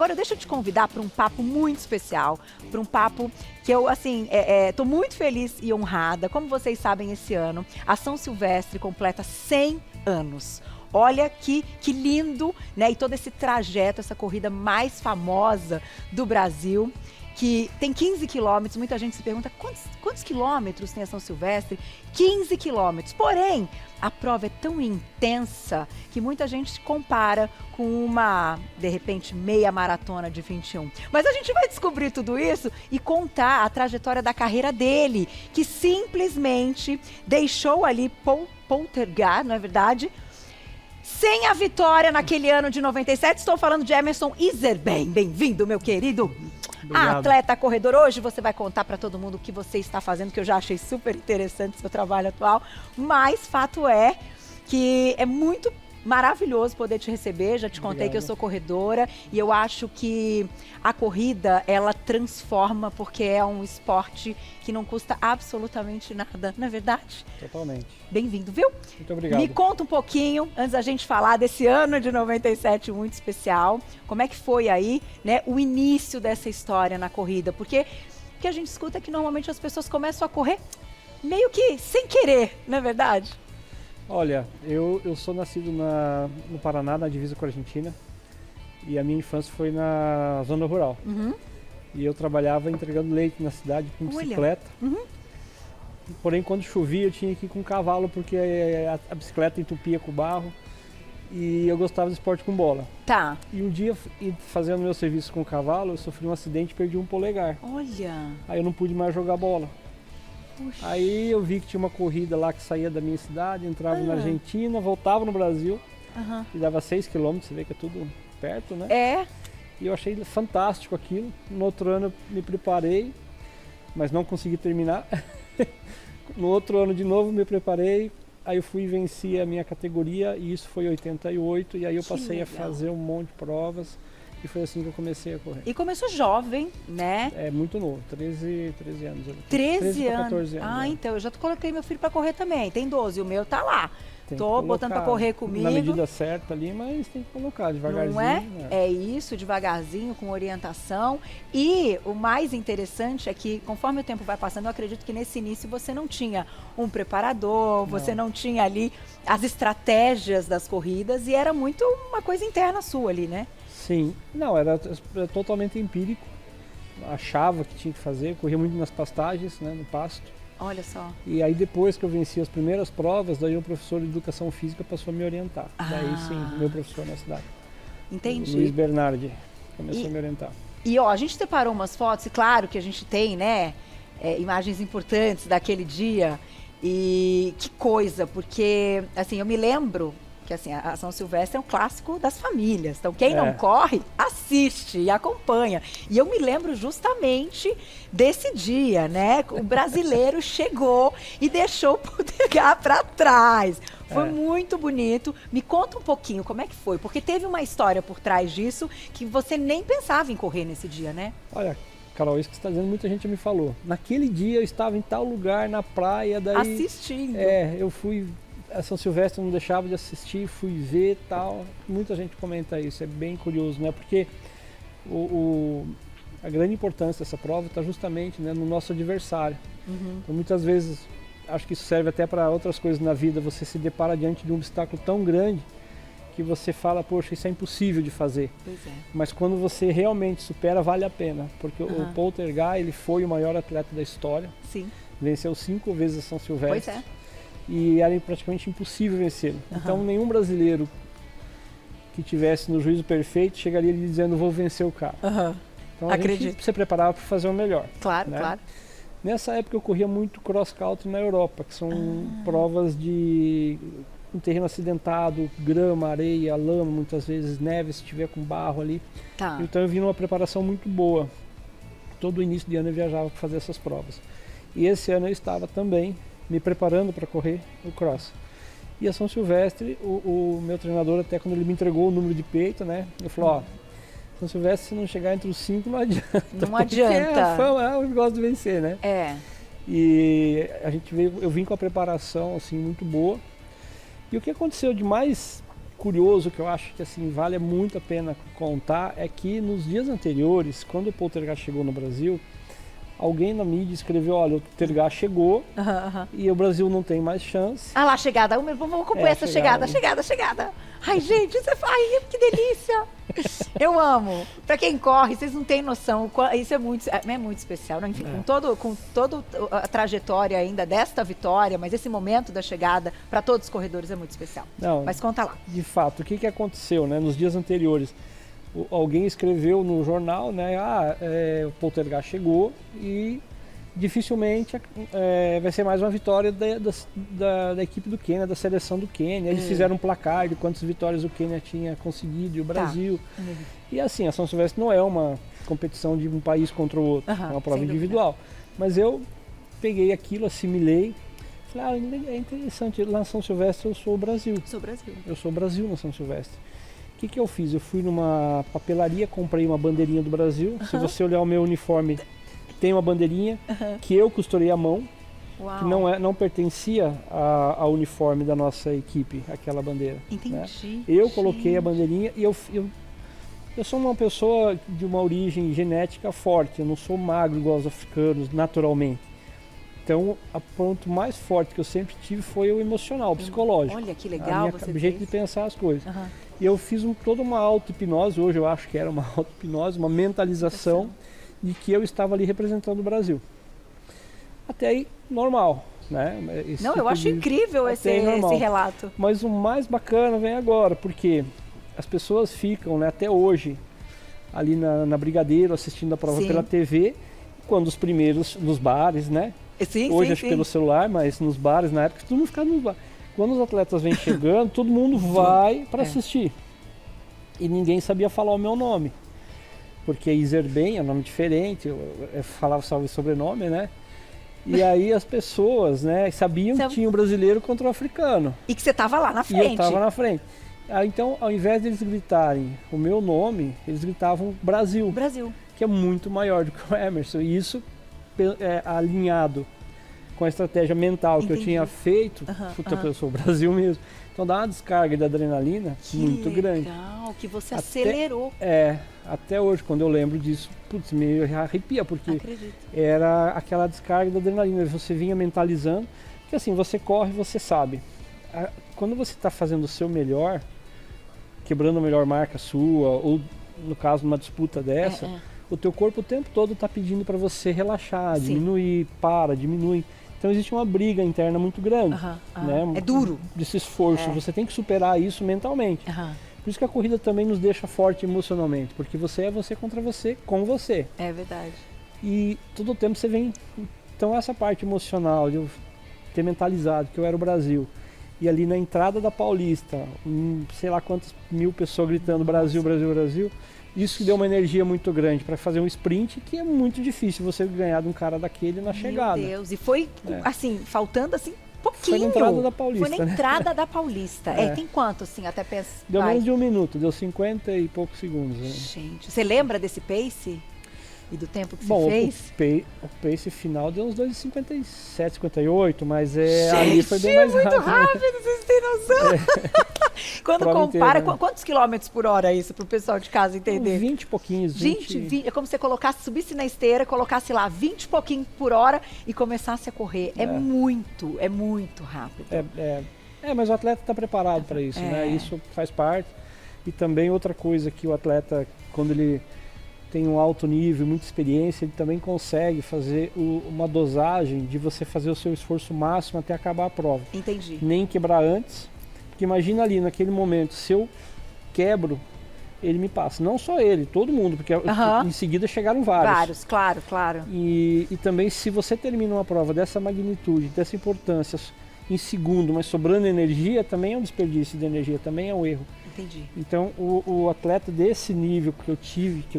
Agora deixa eu te convidar para um papo muito especial, para um papo que eu, assim, tô muito feliz e honrada. Como vocês sabem, esse ano, a São Silvestre completa 100 anos. Olha que lindo, né? E todo esse trajeto, essa corrida mais famosa do Brasil, que tem 15 quilômetros. Muita gente se pergunta, quantos quilômetros tem a São Silvestre? 15 quilômetros. Porém, a prova é tão intensa que muita gente compara com uma, de repente, meia maratona de 21. Mas a gente vai descobrir tudo isso e contar a trajetória da carreira dele, que simplesmente deixou ali poltergar, não é verdade? Sem a vitória naquele ano de 97, estou falando de Emerson Iserben. Bem-vindo, meu querido. Atleta corredor. Hoje você vai contar para todo mundo o que você está fazendo, que eu já achei super interessante o seu trabalho atual. Mas fato é que é muito maravilhoso poder te receber. Já te contei que eu sou corredora e eu acho que a corrida, ela transforma, porque é um esporte que não custa absolutamente nada, não é verdade? Totalmente. Bem-vindo, viu? Muito obrigado. Me conta um pouquinho, antes da gente falar desse ano de 97 muito especial, como é que foi aí, né, o início dessa história na corrida? Porque o que a gente escuta é que normalmente as pessoas começam a correr meio que sem querer, não é verdade? Olha, eu sou nascido no Paraná, na divisa com a Argentina, e a minha infância foi na zona rural. Uhum. E eu trabalhava entregando leite na cidade com bicicleta. Uhum. Porém, quando chovia, eu tinha que ir com cavalo, porque a bicicleta entupia com barro. E eu gostava de esporte com bola. Tá. E um dia, fazendo meu serviço com o cavalo, eu sofri um acidente e perdi um polegar. Olha. Aí eu não pude mais jogar bola. Puxa. Aí eu vi que tinha uma corrida lá que saía da minha cidade, entrava na Argentina, voltava no Brasil, e dava 6 quilômetros, você vê que é tudo perto, né? É. E eu achei fantástico aquilo. No outro ano eu me preparei, mas não consegui terminar. No outro ano de novo me preparei, aí eu fui e venci a minha categoria, e isso foi em 88, e aí eu passei a fazer um monte de provas. E foi assim que eu comecei a correr. E começou jovem, né? É muito novo, 13 anos. 13 para anos? 14 anos. Ah, então, eu já coloquei meu filho pra correr também. Tem 12, o meu tá lá. Tem Tô que botando pra correr comigo. na medida certa ali, mas tem que colocar devagarzinho. Não é? Né? É isso, devagarzinho, com orientação. E o mais interessante é que, conforme o tempo vai passando, eu acredito que nesse início você não tinha um preparador, você não tinha ali as estratégias das corridas, e era muito uma coisa interna sua ali, né? Sim, não, era totalmente empírico. Achava que tinha que fazer, corria muito nas pastagens, né, no pasto. Olha só. E aí depois que eu venci as primeiras provas, daí o professor de educação física passou a me orientar. Daí sim, meu professor na cidade. Entendi. O Luiz Bernardi começou a me orientar. E ó, a gente separou umas fotos, e claro que a gente tem, né, imagens importantes daquele dia. E que coisa, porque assim, eu me lembro que assim, a São Silvestre é um clássico das famílias. Então, quem não corre, assiste e acompanha. E eu me lembro justamente desse dia, né? O brasileiro chegou e deixou o polegar para trás. Foi muito bonito. Me conta um pouquinho como é que foi, porque teve uma história por trás disso que você nem pensava em correr nesse dia, né? Olha, Carol, isso que você está dizendo, muita gente me falou. Naquele dia eu estava em tal lugar, na praia, daí... Assistindo. Eu fui... A São Silvestre não deixava de assistir, fui ver e tal. Muita gente comenta isso, é bem curioso, né? Porque a grande importância dessa prova está justamente, né, no nosso adversário. Então, muitas vezes, acho que isso serve até para outras coisas na vida, você se depara diante de um obstáculo tão grande que você fala, poxa, isso é impossível de fazer. Pois é. Mas quando você realmente supera, vale a pena. Porque o Poltergar, ele foi o maior atleta da história. Sim. Venceu 5 vezes a São Silvestre. Pois é. E era praticamente impossível vencê-lo. Então nenhum brasileiro que tivesse no juízo perfeito chegaria ali dizendo, vou vencer o cara. Então a gente se preparava para fazer o melhor. Claro, né? claro. Nessa época eu corria muito cross country na Europa, que são provas de um terreno acidentado, grama, areia, lama, muitas vezes neve, se tiver com barro ali. Tá. Então eu vim numa preparação muito boa. Todo início de ano eu viajava para fazer essas provas. E esse ano eu estava também me preparando para correr o cross. E a São Silvestre, o meu treinador, até quando ele me entregou o número de peito, né, ele falou, ó, São Silvestre, se não chegar entre os 5, não adianta. Não adianta. Eu gosto de vencer, né? E eu vim com a preparação, assim, muito boa. E o que aconteceu de mais curioso que eu acho que assim vale muito a pena contar é que nos dias anteriores, quando o Poltergeist chegou no Brasil, alguém na mídia escreveu, olha, o Poltergeist chegou e o Brasil não tem mais chance. Ah lá, chegada. Vamos acompanhar essa chegada. Ai, gente, ai, que delícia. Eu amo. Pra quem corre, vocês não têm noção. Isso é muito especial. Enfim, com toda a trajetória ainda desta vitória, mas esse momento da chegada, para todos os corredores, é muito especial. Não, mas conta lá. De fato, o que aconteceu, né? Nos dias anteriores, alguém escreveu no jornal, né? O Poltergeist chegou e dificilmente vai ser mais uma vitória da equipe do Quênia, da seleção do Quênia. Eles fizeram um placar de quantas vitórias o Quênia tinha conseguido e o Brasil. E assim, a São Silvestre não é uma competição de um país contra o outro, é uma prova individual. Mas eu peguei aquilo, assimilei, falei, é interessante, lá na São Silvestre eu sou o Brasil. Eu sou o Brasil na São Silvestre. O que eu fiz? Eu fui numa papelaria, comprei uma bandeirinha do Brasil. Se você olhar o meu uniforme, tem uma bandeirinha que eu costurei à mão, que não pertencia ao uniforme da nossa equipe, aquela bandeira. Entendi. Né? Eu coloquei a bandeirinha e eu sou uma pessoa de uma origem genética forte, eu não sou magro igual os africanos, naturalmente. Então, o ponto mais forte que eu sempre tive foi o emocional, o psicológico. Olha que legal o jeito de pensar as coisas. E eu fiz toda uma auto-hipnose, hoje eu acho que era uma auto-hipnose, uma mentalização de que eu estava ali representando o Brasil. Até aí, normal, né? Eu acho incrível esse relato. Mas o mais bacana vem agora, porque as pessoas ficam, né, até hoje ali na Brigadeiro assistindo a prova pela TV, quando os primeiros nos bares, né? Hoje acho pelo celular, mas nos bares, na época, todo mundo ficava nos bares. Quando os atletas vêm chegando, todo mundo vai para assistir. E ninguém sabia falar o meu nome. Porque Izerben é um nome diferente, eu falava só o sobrenome, né? E aí as pessoas, né, sabiam que tinha um brasileiro contra o africano. E que você estava lá na frente. E eu estava na frente. Então, ao invés de eles gritarem o meu nome, eles gritavam Brasil. Brasil. Que é muito maior do que o Emerson. E isso alinhado com a estratégia mental que eu tinha feito, eu sou o Brasil mesmo. Então dá uma descarga de adrenalina muito grande. Legal, que você acelerou. Até hoje, quando eu lembro disso, putz, me arrepia, porque era aquela descarga da adrenalina, você vinha mentalizando, que assim, você corre, você sabe. Quando você está fazendo o seu melhor, quebrando a melhor marca sua, ou no caso, numa disputa dessa, o teu corpo o tempo todo está pedindo para você relaxar, diminuir, diminui. Então existe uma briga interna muito grande. Né? É duro. Desse esforço, você tem que superar isso mentalmente. Por isso que a corrida também nos deixa forte emocionalmente, porque você é você contra você, com você. É verdade. E todo o tempo você vem... Então essa parte emocional, de eu ter mentalizado que eu era o Brasil, e ali na entrada da Paulista, sei lá quantas mil pessoas gritando Brasil, Brasil, Brasil, isso que deu uma energia muito grande para fazer um sprint, que é muito difícil você ganhar de um cara daquele na chegada. Meu Deus, e foi assim, faltando assim, pouquinho. Foi na entrada da Paulista. Foi na entrada da Paulista. Tem quanto, assim, até pensa? Deu menos de um minuto, deu 50 e poucos segundos. Né? Gente, você lembra desse pace? E do tempo que você fez? O pace final deu uns 2,57, 58, mas ali foi bem mais rápido. Muito rápido, vocês têm noção? Quando compara, inteira, né? Quantos quilômetros por hora é isso, para o pessoal de casa entender? 20 e pouquinhos. 20, é como se você subisse na esteira, colocasse lá 20 e pouquinho por hora e começasse a correr. É muito rápido. Mas o atleta está preparado para isso, né? Isso faz parte. E também outra coisa que o atleta, quando ele tem um alto nível, muita experiência, ele também consegue fazer uma dosagem de você fazer o seu esforço máximo até acabar a prova. Entendi. Nem quebrar antes, porque imagina ali, naquele momento, se eu quebro, ele me passa. Não só ele, todo mundo, porque em seguida chegaram vários. Claro. E também, se você termina uma prova dessa magnitude, dessa importância, em segundo, mas sobrando energia, também é um desperdício de energia, também é um erro. Entendi. Então, o atleta desse nível que eu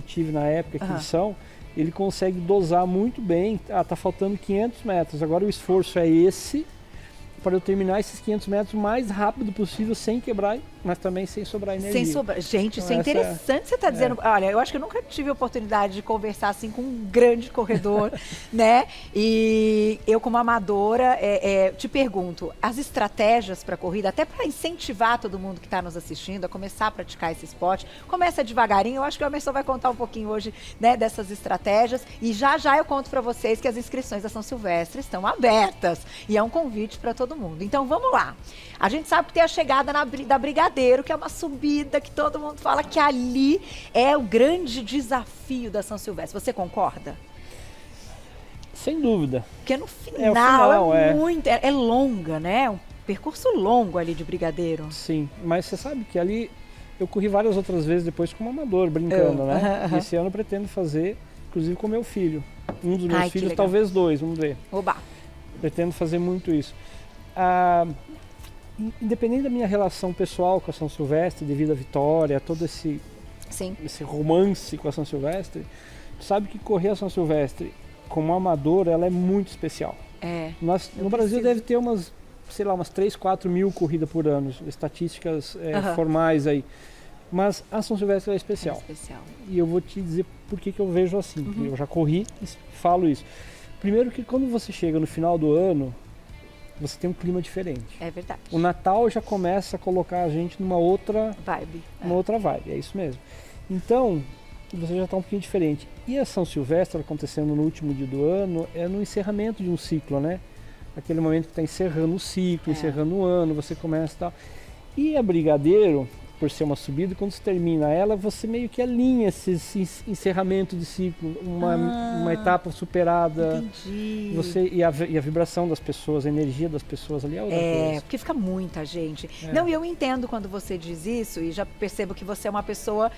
tive na época, que eles são, ele consegue dosar muito bem. Tá faltando 500 metros, agora o esforço é esse, para eu terminar esses 500 metros o mais rápido possível, sem quebrar, mas também sem sobrar energia. Sem sobrar. Gente, Então, isso é interessante você tá dizendo. Olha, eu acho que eu nunca tive a oportunidade de conversar assim com um grande corredor, né? E eu, como amadora, te pergunto, as estratégias para corrida, até para incentivar todo mundo que está nos assistindo a começar a praticar esse esporte, começa devagarinho. Eu acho que o Emerson vai contar um pouquinho hoje, né, dessas estratégias. E já eu conto para vocês que as inscrições da São Silvestre estão abertas. E é um convite para todo mundo. Então vamos lá. A gente sabe que tem a chegada da Brigadeiro, que é uma subida que todo mundo fala que ali é o grande desafio da São Silvestre. Você concorda? Sem dúvida. Porque no final, é longa, né? Um percurso longo ali de Brigadeiro. Sim, mas você sabe que ali eu corri várias outras vezes depois como amador, brincando, né? E esse ano eu pretendo fazer, inclusive com meu filho. Um dos meus filhos, talvez 2, vamos ver. Oba! Pretendo fazer muito isso. Independente da minha relação pessoal com a São Silvestre, devido à vitória, todo esse romance com a São Silvestre, tu sabe que correr a São Silvestre como amador, ela é muito especial. No Brasil deve ter umas 3, 4 mil corridas por ano, estatísticas formais aí. Mas a São Silvestre é especial. É especial. E eu vou te dizer por que eu vejo assim. Eu já corri e falo isso. Primeiro que quando você chega no final do ano, você tem um clima diferente. É verdade. O Natal já começa a colocar a gente numa outra vibe. É isso mesmo. Então, você já está um pouquinho diferente. E a São Silvestre acontecendo no último dia do ano é no encerramento de um ciclo, né? Aquele momento que está encerrando o ciclo, encerrando o ano, você começa e tal. E a Brigadeiro, por ser uma subida, quando você termina ela, você meio que alinha esse encerramento de ciclo, uma etapa superada. Entendi. E a vibração das pessoas, a energia das pessoas ali é outra coisa. Porque fica muita gente. Não, e eu entendo quando você diz isso, e já percebo que você é uma pessoa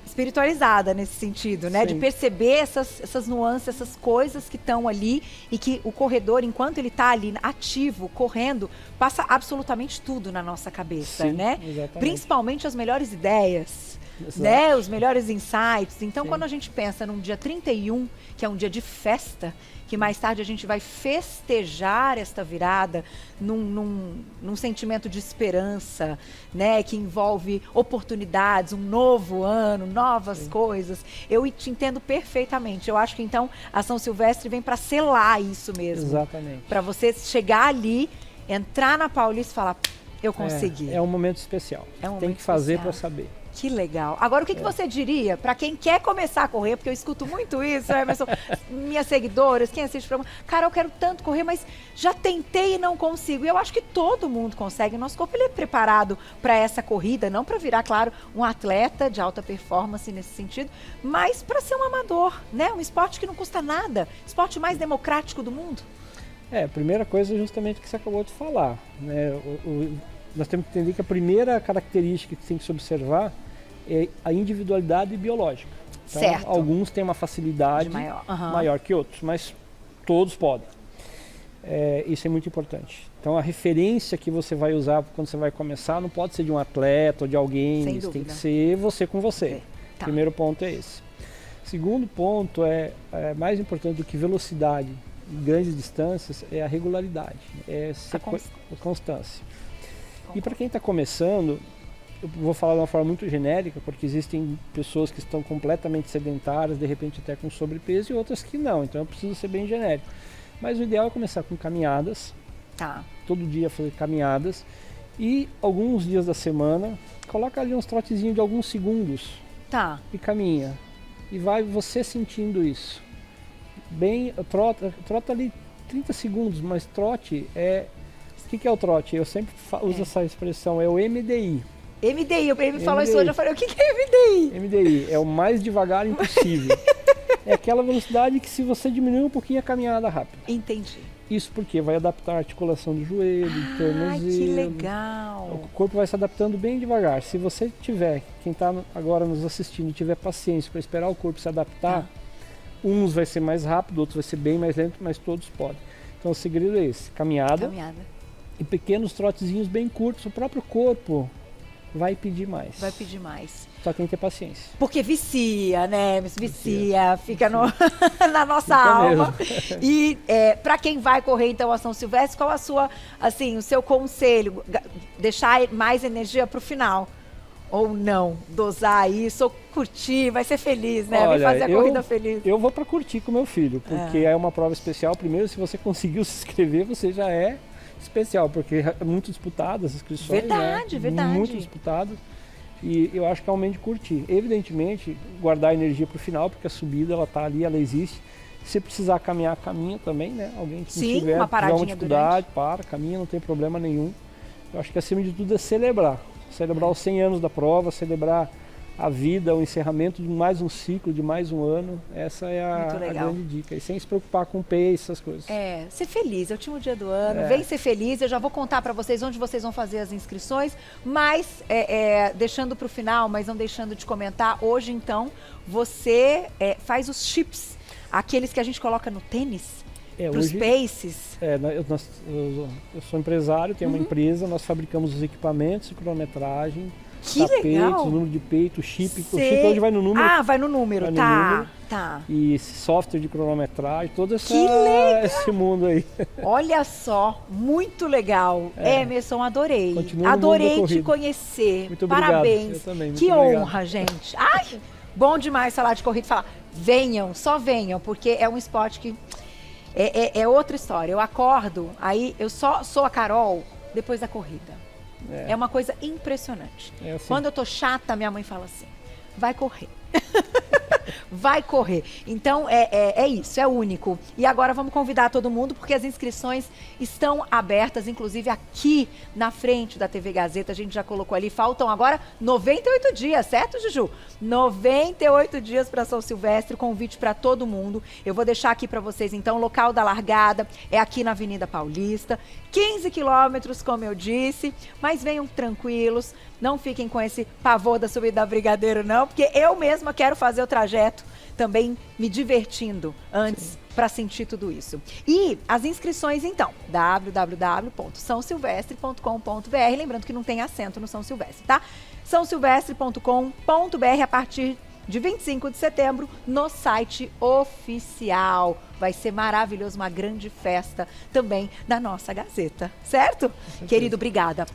espiritualizada nesse sentido, né? Sim. De perceber essas nuances, essas coisas que estão ali e que o corredor, enquanto ele está ali ativo, correndo, passa absolutamente tudo na nossa cabeça, Sim, né? Exatamente. Principalmente as melhores ideias, né? Os melhores insights. Então, quando a gente pensa num dia 31, que é um dia de festa, que mais tarde a gente vai festejar esta virada num sentimento de esperança, né, que envolve oportunidades, um novo ano, novas coisas. Eu te entendo perfeitamente. Eu acho que então a São Silvestre vem para selar isso mesmo. Exatamente. Para você chegar ali, entrar na Paulista e falar, eu consegui. É um momento especial. Tem que fazer para saber. Que legal. Agora, o que você diria para quem quer começar a correr? Porque eu escuto muito isso, Emerson, minhas seguidoras, quem assiste o programa. Cara, eu quero tanto correr, mas já tentei e não consigo. E eu acho que todo mundo consegue. Nosso corpo ele é preparado para essa corrida, não para virar, claro, um atleta de alta performance nesse sentido, mas para ser um amador, né? Um esporte que não custa nada. Esporte mais democrático do mundo. A primeira coisa é justamente o que você acabou de falar, né? Nós temos que entender que a primeira característica que tem que se observar é a individualidade biológica. Então, certo. Alguns têm uma facilidade maior que outros, mas todos podem. Isso é muito importante. Então, a referência que você vai usar quando você vai começar não pode ser de um atleta ou de alguém, isso tem que ser você com você. Tá. Primeiro ponto é esse. Segundo ponto mais importante do que velocidade em grandes distâncias é a regularidade, a constância. E para quem está começando, eu vou falar de uma forma muito genérica, porque existem pessoas que estão completamente sedentárias, de repente até com sobrepeso, e outras que não, então eu preciso ser bem genérico. Mas o ideal é começar com caminhadas, todo dia fazer caminhadas, e alguns dias da semana, coloca ali uns trotezinhos de alguns segundos, e caminha, e vai você sentindo isso. Trota ali 30 segundos, mas trote o que é o trote? Eu sempre uso essa expressão, é o MDI. MDI, o Baby falou isso hoje, eu falei, o que é MDI? MDI é o mais devagar impossível. É aquela velocidade que se você diminuir um pouquinho a caminhada rápida. Entendi. Isso porque vai adaptar a articulação do joelho, do tornozelo. Que legal. O corpo vai se adaptando bem devagar. Se você tiver, quem está agora nos assistindo, tiver paciência para esperar o corpo se adaptar, uns vai ser mais rápido, outros vai ser bem mais lento, mas todos podem. Então o segredo é esse, caminhada. E pequenos trotezinhos bem curtos, o próprio corpo vai pedir mais. Vai pedir mais. Só tem que ter paciência. Porque vicia, né? Vicia, fica na nossa Fica alma. mesmo. E para quem vai correr então a São Silvestre, qual o seu conselho? Deixar mais energia para o final? Ou não? Dosar isso, ou curtir, vai ser feliz, né? Olha, Vem fazer a corrida feliz. Eu vou para curtir com meu filho, porque é uma prova especial. Primeiro, se você conseguiu se inscrever, você já é especial, porque é muito disputado as inscrições. Verdade, né? verdade. Muito disputado. E eu acho que é um momento de curtir. Evidentemente, guardar energia para o final, porque a subida ela tá ali, ela existe. Se precisar caminhar, caminha também, né? Alguém que Sim, não tiver uma dificuldade, caminha, não tem problema nenhum. Eu acho que acima de tudo é celebrar. Celebrar os 100 anos da prova, celebrar a vida, o encerramento de mais um ciclo, de mais um ano. Essa é a grande dica. E sem se preocupar com pace, essas coisas. Ser feliz. É o último dia do ano. Vem ser feliz. Eu já vou contar para vocês onde vocês vão fazer as inscrições. Mas, deixando para o final, mas não deixando de comentar, hoje, então, você faz os chips. Aqueles que a gente coloca no tênis. Para os paces. Eu sou empresário, tenho uma empresa, nós fabricamos os equipamentos de cronometragem, que tapetes, legal. o número de peito, o chip. O chip hoje vai no número. Ah, vai no número, tá. E software de cronometragem, todo esse mundo aí. Olha só, muito legal. Emerson, adorei. Adorei te conhecer. Muito obrigado. Parabéns. Eu também, muito que obrigado. honra, gente. Ai, bom demais falar de corrida. Falar, venham, só venham, porque é um esporte que é outra história. Eu acordo, aí eu só sou a Carol depois da corrida. É uma coisa impressionante. Assim. Quando eu tô chata, minha mãe fala assim, vai correr. Vai correr. Então, é isso, é único. E agora vamos convidar todo mundo, porque as inscrições estão abertas, inclusive aqui na frente da TV Gazeta, a gente já colocou ali, faltam agora 98 dias, certo, Juju? 98 dias para São Silvestre, convite para todo mundo. Eu vou deixar aqui para vocês, então, o local da largada é aqui na Avenida Paulista, 15 quilômetros, como eu disse, mas venham tranquilos, não fiquem com esse pavor da subida da Brigadeiro, não, porque eu mesma quero fazer o trajeto também me divertindo antes para sentir tudo isso. E as inscrições, então, www.saosilvestre.com.br, lembrando que não tem acento no São Silvestre, tá? saosilvestre.com.br a partir de 25 de setembro no site oficial. Vai ser maravilhoso, uma grande festa também da nossa Gazeta, certo? Querido, obrigada.